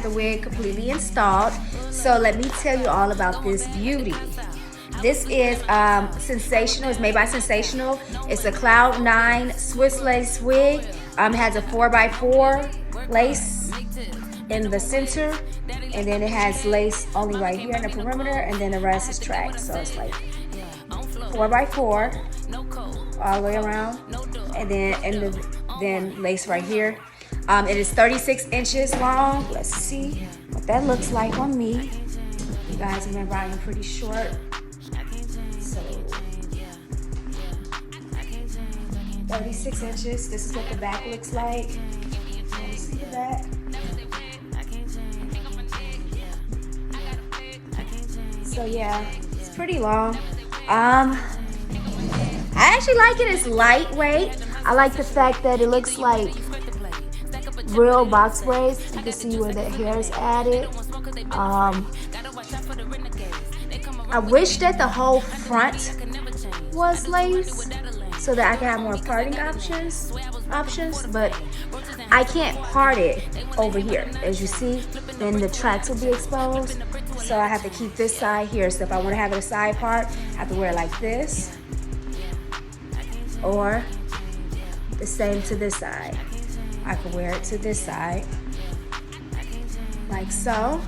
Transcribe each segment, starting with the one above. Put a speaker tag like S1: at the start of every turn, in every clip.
S1: the wig completely installed. So let me tell you all about this beauty. This is Sensational. It's made by Sensational. It's a Cloud 9 Swiss lace wig. It has a 4x4 lace in the center, and then it has lace only right here in the perimeter, and then the rest is tracked. So it's like 4x4 all the way around, and then lace right here. It is 36 inches long. Let's see what that looks like on me. You guys remember I am pretty short. So 36 inches. This is what the back looks like. Let me see the back. So yeah, it's pretty long. I actually like it. It's lightweight. I like the fact that it looks like real box braids. You can see where the hair is added. I wish that the whole front was lace so that I can have more parting options, but I can't part it over here. As you see, then the tracks will be exposed. So I have to keep this side here. So if I want to have it a side part, I have to wear it like this, or the same to this side. I can wear it to this side, like so,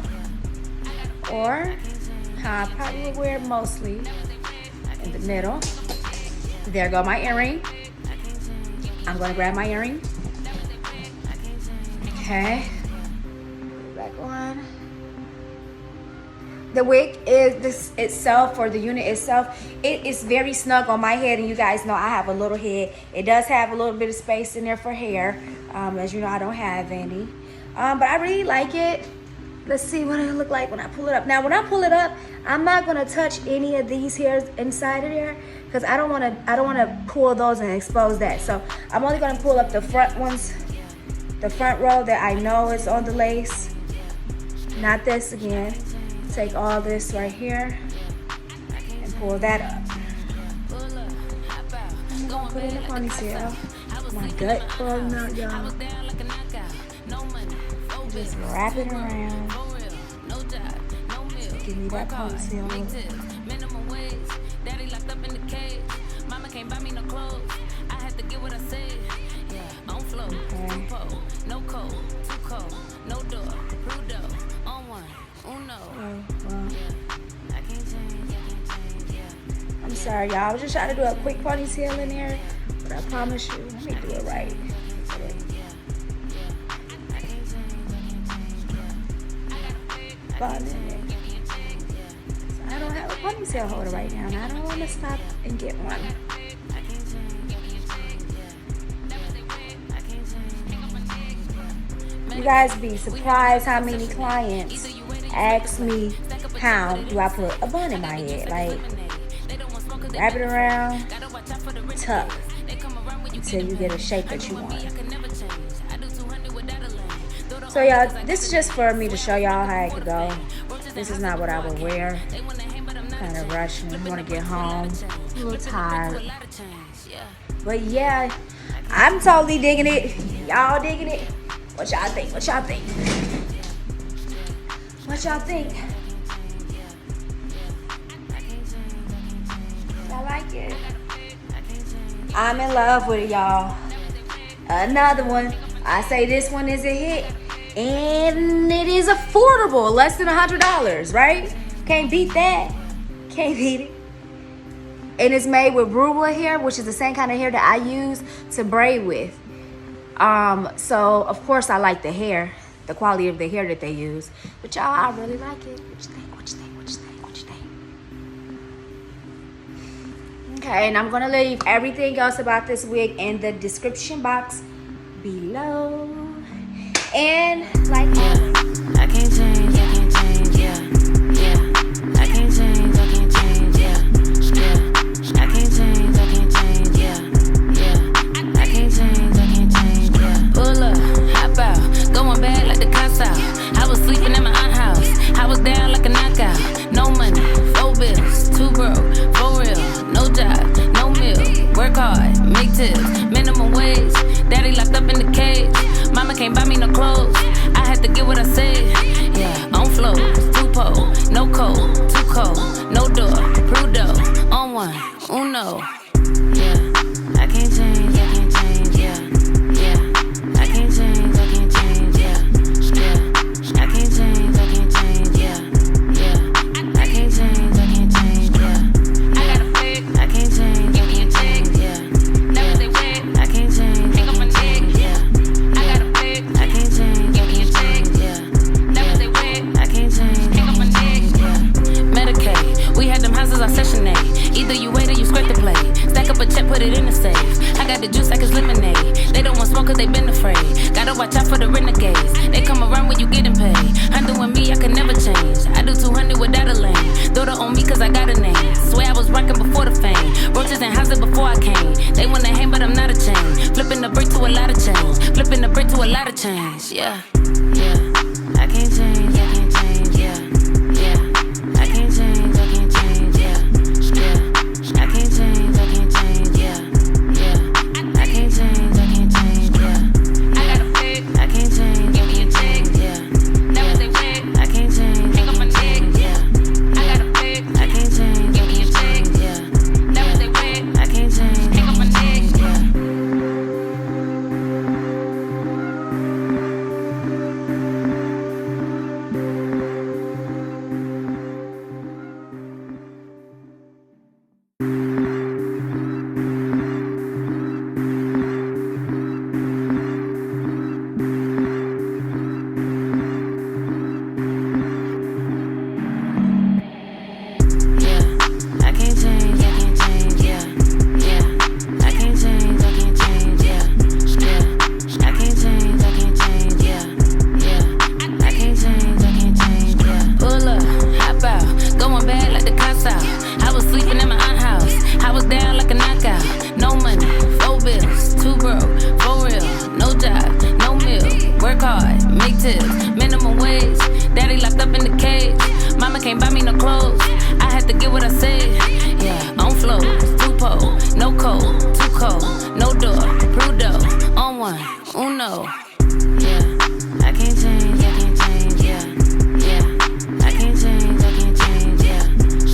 S1: or how I probably would wear it mostly in the middle. There go my earring. I'm gonna grab my earring. Okay, back on. The wig is this itself, or the unit itself, it is very snug on my head, and you guys know I have a little head. It does have a little bit of space in there for hair. As you know, I don't have any. But I really like it. Let's see what it'll look like when I pull it up. Now, when I pull it up, I'm not gonna touch any of these hairs inside of there because I don't wanna pull those and expose that. So I'm only gonna pull up the front ones, the front row that I know is on the lace. Not this again. Take all this right here and pull that up. I'm gonna put it in a ponytail. My gut falling out, y'all. Just wrap it around. Give me that ponytail. I'm sorry, y'all. I was just trying to do a quick ponytail in there, but I promise you, let me do it right. Bun in it. So I don't have a ponytail holder right now, and I don't want to stop and get one. You guys be surprised how many clients ask me, how do I put a bun in my head? Like, wrap it around, tuck, until you get a shape that you want. So y'all, this is just for me to show y'all how it could go. This is not what I would wear. Kind of rushing, want to get home, a little tired. But yeah, I'm totally digging it. Y'all digging it? What y'all think? What y'all think? What y'all think? I like it. I'm in love with it, y'all. Another one. I say this one is a hit, and it is affordable, less than $100, right? Can't beat that. Can't beat it. And it's made with ruler hair, which is the same kind of hair that I use to braid with. So of course I like the hair, the quality of the hair that they use. But y'all, I really like it. What you think? What you think? What you think? What you think? Okay, and I'm gonna leave everything else about this wig in the description box below. And like
S2: I can't change, yeah. I can't change, yeah. I can't change, yeah. I can't change, yeah. Pull up, hop out, going back like the cops out. I was sleeping in my aunt's house. I was down like a knockout. No money, 4 bills, 2 broke, for real. No job, no meal. Work hard, make tips, minimum wage. Daddy locked up in the cage. Mama can't buy me no clothes. I had to get what I too cold, no door, Prudo, on one, uno. Yeah, I can't change, I can't change, yeah, yeah. I can't change, I can't change, yeah, yeah. I can't change, I can't change, yeah, yeah. I can't change, I can't change, yeah. I got a flick, I can't change, give me a check, yeah. Never say wet, I can't change, hang up my neck, yeah. I got a flick, I can't change, give me a check, yeah. Never say wet, I can't change, hang up my neck, yeah. Medicaid, we had them houses on Session A. Either you wait or you scrape the plate. Stack up a check, put it in the safe. I got the juice like it's lemonade. They don't want smoke cause they been afraid. Gotta watch out for the renegades. They come around when you getting paid. Handling me, I can never change. I do 200 without a lane. Throw it on me cause I got a name. Swear I was rocking before the fame. Roaches and houses before I came. They wanna hang but I'm not a chain. Flipping the brick to a lot of change. Flipping the brick to a lot of change. Yeah, yeah. I can't change, I can't change, yeah, yeah. I can't change, I can't change, yeah, yeah. I can't change, I can't change, yeah, yeah. I can't change, I can't change, yeah. I got a flick, I can't change, give me a check, yeah. Never say wet, I can't change, hang up my neck, yeah. I got a flick, I can't change, give me a check, yeah. Never say wet, I can't change, hang up my neck, yeah. I can't change, I can't change, yeah, yeah. I can't change, I can't change, yeah, yeah. I can't change, I can't change, yeah, yeah. I can't change, I can't change, yeah. Pull up, hop out, going bad like the cops out. I was sleeping in my aunt's house. I was down like a knockout. No money, 4 bills, 2 broke, for real. No job, no meal. Work hard, make tips, minimum wage. Daddy locked up in the cage. Mama can't buy me no clothes. I had to get what I said. Yeah, on flow, 2 pole, no cold, too cold, no door, Prudo, on one, uno. Yeah, I can't change, I can't change, yeah, yeah. I can't change, I can't change, yeah,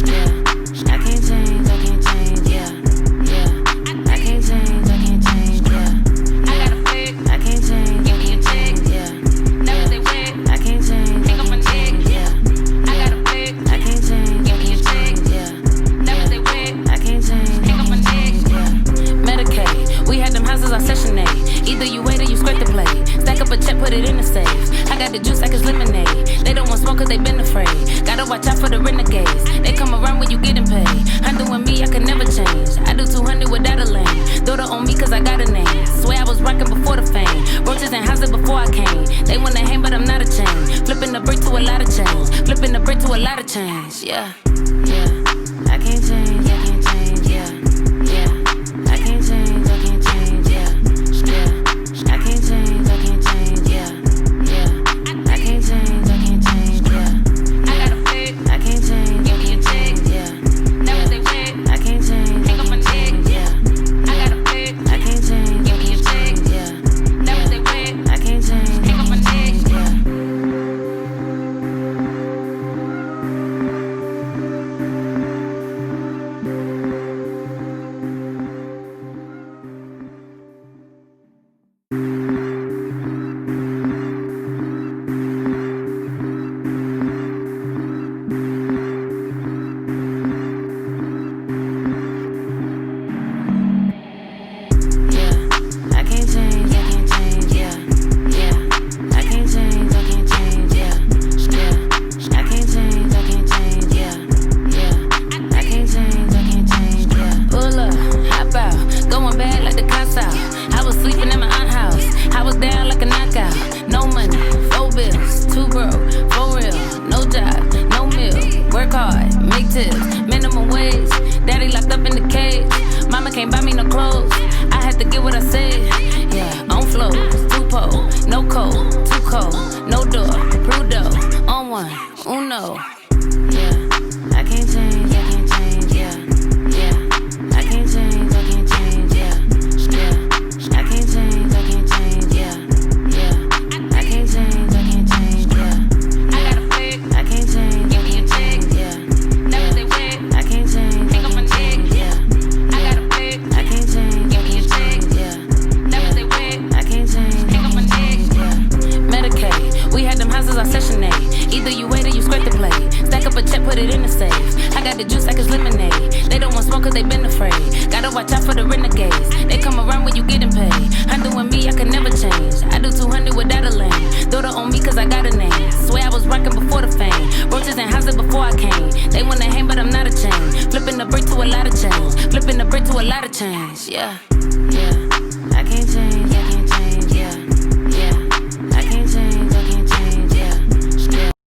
S2: yeah. I can't change, I can't change, yeah, yeah. I can't change, I can't change, yeah. I got a flick, I can't change, give me a check, yeah. Never say wet, I can't change, hang up my neck, yeah. I got a flick, I can't change, give me a check, yeah. Never say wet, I can't change, hang up my neck, yeah. Medicaid, we had them houses on Session A. Either you wait or you scrape the plate. Stack up a check, put it in the safe. I got the juice like it's lemonade. They don't want smoke cause they been afraid. Gotta watch out for the renegades. They come around when you getting paid. Handling me, I can never change. I do 200 without a lane. Throw it on me cause I got a name. Swear I was rocking before the fame. Roaches and houses before I came. They wanna hang but I'm not a chain. Flipping the brick to a lot of change. Flipping the brick to a lot of change. Yeah, yeah. I can't change, I can't change, yeah, yeah. I can't change, I can't change, yeah, yeah. I can't change, I can't change, yeah, yeah. I can't change, I can't change, yeah. I got a flick, I can't change, give me a check, yeah. Never say wet, I can't change, hang up my neck, yeah. I got a flick, I can't change, give me a check, yeah. Never say wet, I can't change, hang up my neck, yeah. got the juice like it's lemonade. They don't want smoke cause they been afraid. Gotta watch out for the renegades. They come around when you getting paid. 100 with me, I can never change. I do 200 without a lane. Throw it on me cause I got a name. Swear I was rocking before the fame. Roaches and houses before I came. They wanna hang but I'm not a chain. Flipping the brick to a lot of change. Flipping the brick to a lot of change. Yeah, yeah.